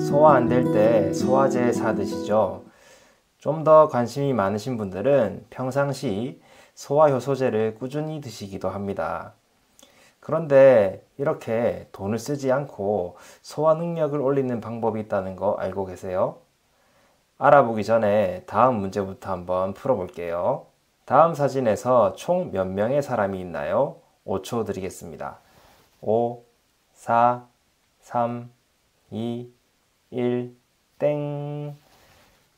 소화 안 될 때 소화제 사 드시죠? 좀 더 관심이 많으신 분들은 평상시 소화효소제를 꾸준히 드시기도 합니다. 그런데 이렇게 돈을 쓰지 않고 소화 능력을 올리는 방법이 있다는 거 알고 계세요? 알아보기 전에 다음 문제부터 한번 풀어볼게요. 다음 사진에서 총 몇 명의 사람이 있나요? 5초 드리겠습니다. 5, 4, 3, 2, 1, 땡.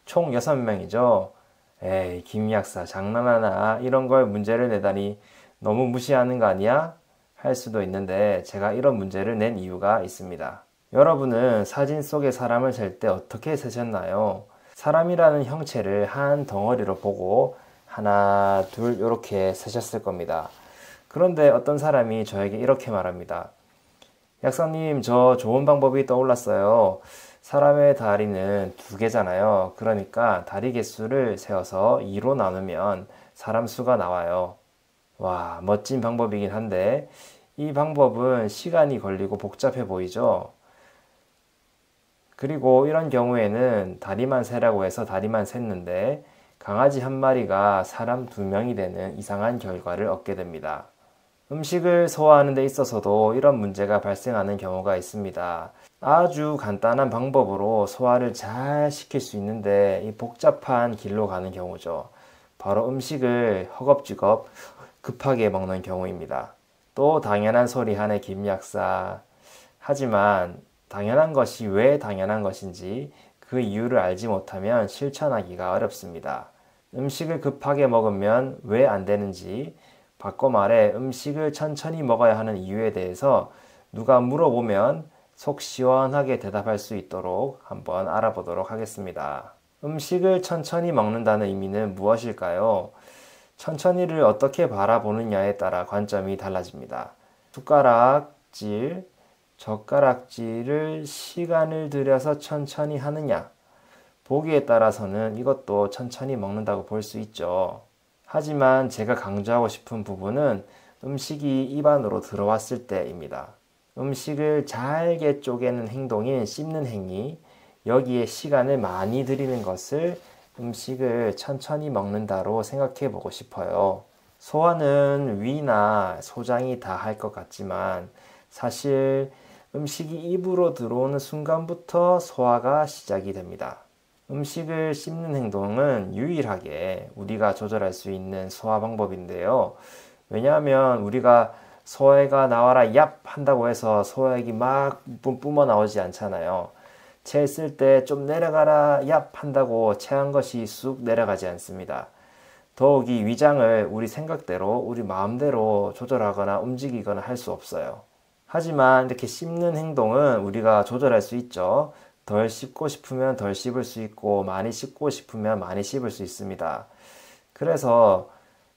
총 6명이죠. 에이, 김 약사 장난하나? 이런 걸 문제를 내다니 너무 무시하는 거 아니야? 할 수도 있는데 제가 이런 문제를 낸 이유가 있습니다. 여러분은 사진 속의 사람을 셀 때 어떻게 세셨나요? 사람이라는 형체를 한 덩어리로 보고 하나, 둘 이렇게 세셨을 겁니다. 그런데 어떤 사람이 저에게 이렇게 말합니다. 약사님, 저 좋은 방법이 떠올랐어요. 사람의 다리는 2개잖아요. 그러니까 다리 개수를 세어서 2로 나누면 사람 수가 나와요. 와, 멋진 방법이긴 한데 이 방법은 시간이 걸리고 복잡해 보이죠? 그리고 이런 경우에는 다리만 세라고 해서 다리만 셌는데 강아지 한 마리가 사람 2명이 되는 이상한 결과를 얻게 됩니다. 음식을 소화하는 데 있어서도 이런 문제가 발생하는 경우가 있습니다. 아주 간단한 방법으로 소화를 잘 시킬 수 있는데 이 복잡한 길로 가는 경우죠. 바로 음식을 허겁지겁 급하게 먹는 경우입니다. 또 당연한 소리 하네 김 약사. 하지만 당연한 것이 왜 당연한 것인지 그 이유를 알지 못하면 실천하기가 어렵습니다. 음식을 급하게 먹으면 왜 안 되는지, 바꿔 말해 음식을 천천히 먹어야 하는 이유에 대해서 누가 물어보면 속 시원하게 대답할 수 있도록 한번 알아보도록 하겠습니다. 음식을 천천히 먹는다는 의미는 무엇일까요? 천천히를 어떻게 바라보느냐에 따라 관점이 달라집니다. 숟가락질, 젓가락질을 시간을 들여서 천천히 하느냐, 보기에 따라서는 이것도 천천히 먹는다고 볼 수 있죠. 하지만 제가 강조하고 싶은 부분은 음식이 입 안으로 들어왔을 때입니다. 음식을 잘게 쪼개는 행동인 씹는 행위, 여기에 시간을 많이 들이는 것을 음식을 천천히 먹는다로 생각해 보고 싶어요. 소화는 위나 소장이 다 할 것 같지만 사실 음식이 입으로 들어오는 순간부터 소화가 시작이 됩니다. 음식을 씹는 행동은 유일하게 우리가 조절할 수 있는 소화 방법인데요. 왜냐하면 우리가 소화가 나와라 얍 한다고 해서 소화액이 막 뿜어 나오지 않잖아요. 체했을 때 좀 내려가라 얍 한다고 체한 것이 쑥 내려가지 않습니다. 더욱이 위장을 우리 생각대로 우리 마음대로 조절하거나 움직이거나 할 수 없어요. 하지만 이렇게 씹는 행동은 우리가 조절할 수 있죠. 덜 씹고 싶으면 덜 씹을 수 있고 많이 씹고 싶으면 많이 씹을 수 있습니다. 그래서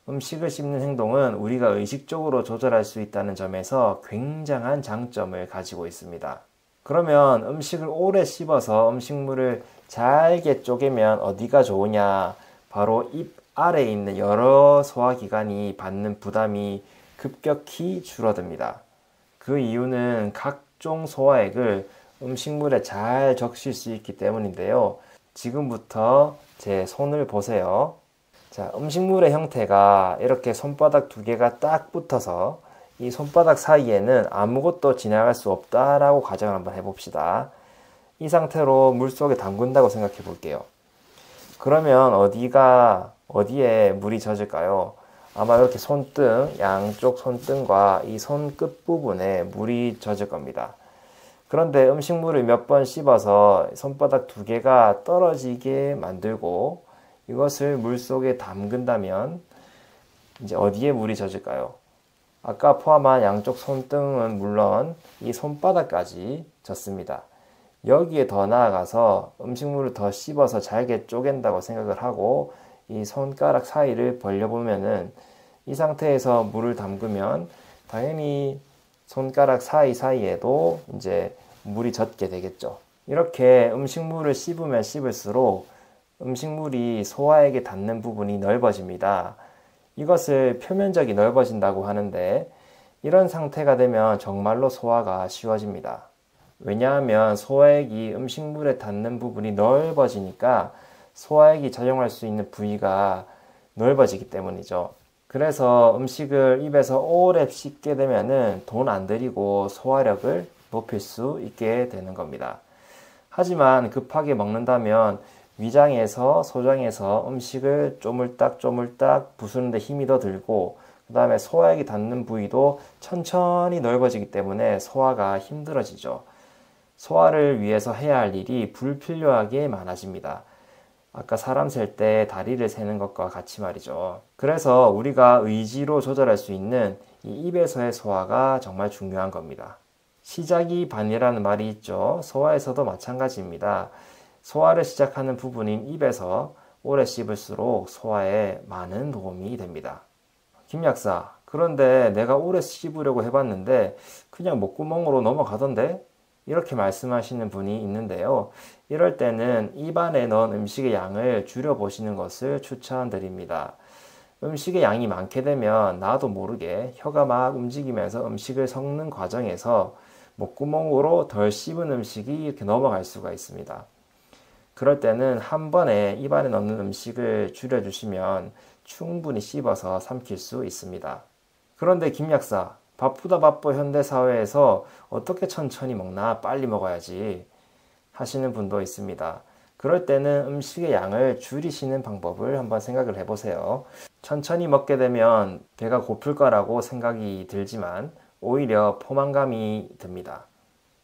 음식을 씹는 행동은 우리가 의식적으로 조절할 수 있다는 점에서 굉장한 장점을 가지고 있습니다. 그러면 음식을 오래 씹어서 음식물을 잘게 쪼개면 어디가 좋으냐? 바로 입 아래에 있는 여러 소화기관이 받는 부담이 급격히 줄어듭니다. 그 이유는 각종 소화액을 음식물에 잘 적실 수 있기 때문인데요. 지금부터 제 손을 보세요. 자, 음식물의 형태가 이렇게 손바닥 2개가 딱 붙어서 이 손바닥 사이에는 아무것도 지나갈 수 없다라고 가정을 한번 해봅시다. 이 상태로 물속에 담근다고 생각해 볼게요. 그러면 어디에 물이 젖을까요? 아마 이렇게 손등, 양쪽 손등과 이 손 끝부분에 물이 젖을 겁니다. 그런데 음식물을 몇 번 씹어서 손바닥 2개가 떨어지게 만들고 이것을 물속에 담근다면 이제 어디에 물이 젖을까요? 아까 포함한 양쪽 손등은 물론 이 손바닥까지 젖습니다. 여기에 더 나아가서 음식물을 더 씹어서 잘게 쪼갠다고 생각을 하고 이 손가락 사이를 벌려보면은 이 상태에서 물을 담그면 당연히 손가락 사이사이에도 이제 물이 젖게 되겠죠. 이렇게 음식물을 씹으면 씹을수록 음식물이 소화액에 닿는 부분이 넓어집니다. 이것을 표면적이 넓어진다고 하는데 이런 상태가 되면 정말로 소화가 쉬워집니다. 왜냐하면 소화액이 음식물에 닿는 부분이 넓어지니까 소화액이 작용할 수 있는 부위가 넓어지기 때문이죠. 그래서 음식을 입에서 오래 씹게 되면은 돈 안 들이고 소화력을 높일 수 있게 되는 겁니다. 하지만 급하게 먹는다면 위장에서 소장에서 음식을 쪼물딱 부수는데 힘이 더 들고 그 다음에 소화액이 닿는 부위도 천천히 넓어지기 때문에 소화가 힘들어지죠. 소화를 위해서 해야 할 일이 불필요하게 많아집니다. 아까 사람 셀 때 다리를 세는 것과 같이 말이죠. 그래서 우리가 의지로 조절할 수 있는 이 입에서의 소화가 정말 중요한 겁니다. 시작이 반이라는 말이 있죠. 소화에서도 마찬가지입니다. 소화를 시작하는 부분인 입에서 오래 씹을수록 소화에 많은 도움이 됩니다. 김 약사, 그런데 내가 오래 씹으려고 해봤는데 그냥 목구멍으로 넘어가던데? 이렇게 말씀하시는 분이 있는데요. 이럴 때는 입안에 넣은 음식의 양을 줄여보시는 것을 추천드립니다. 음식의 양이 많게 되면 나도 모르게 혀가 막 움직이면서 음식을 섞는 과정에서 목구멍으로 덜 씹은 음식이 이렇게 넘어갈 수가 있습니다. 그럴 때는 한 번에 입안에 넣는 음식을 줄여주시면 충분히 씹어서 삼킬 수 있습니다. 그런데 김 약사, 바쁘다 바빠 현대사회에서 어떻게 천천히 먹나 빨리 먹어야지 하시는 분도 있습니다. 그럴 때는 음식의 양을 줄이시는 방법을 한번 생각을 해보세요. 천천히 먹게 되면 배가 고플 거라고 생각이 들지만 오히려 포만감이 듭니다.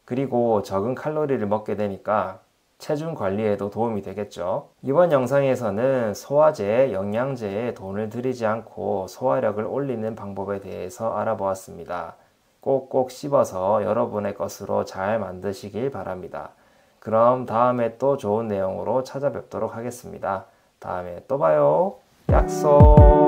그리고 적은 칼로리를 먹게 되니까 체중 관리에도 도움이 되겠죠. 이번 영상에서는 소화제, 영양제에 돈을 들이지 않고 소화력을 올리는 방법에 대해서 알아보았습니다. 꼭꼭 씹어서 여러분의 것으로 잘 만드시길 바랍니다. 그럼 다음에 또 좋은 내용으로 찾아뵙도록 하겠습니다. 다음에 또 봐요. 약속!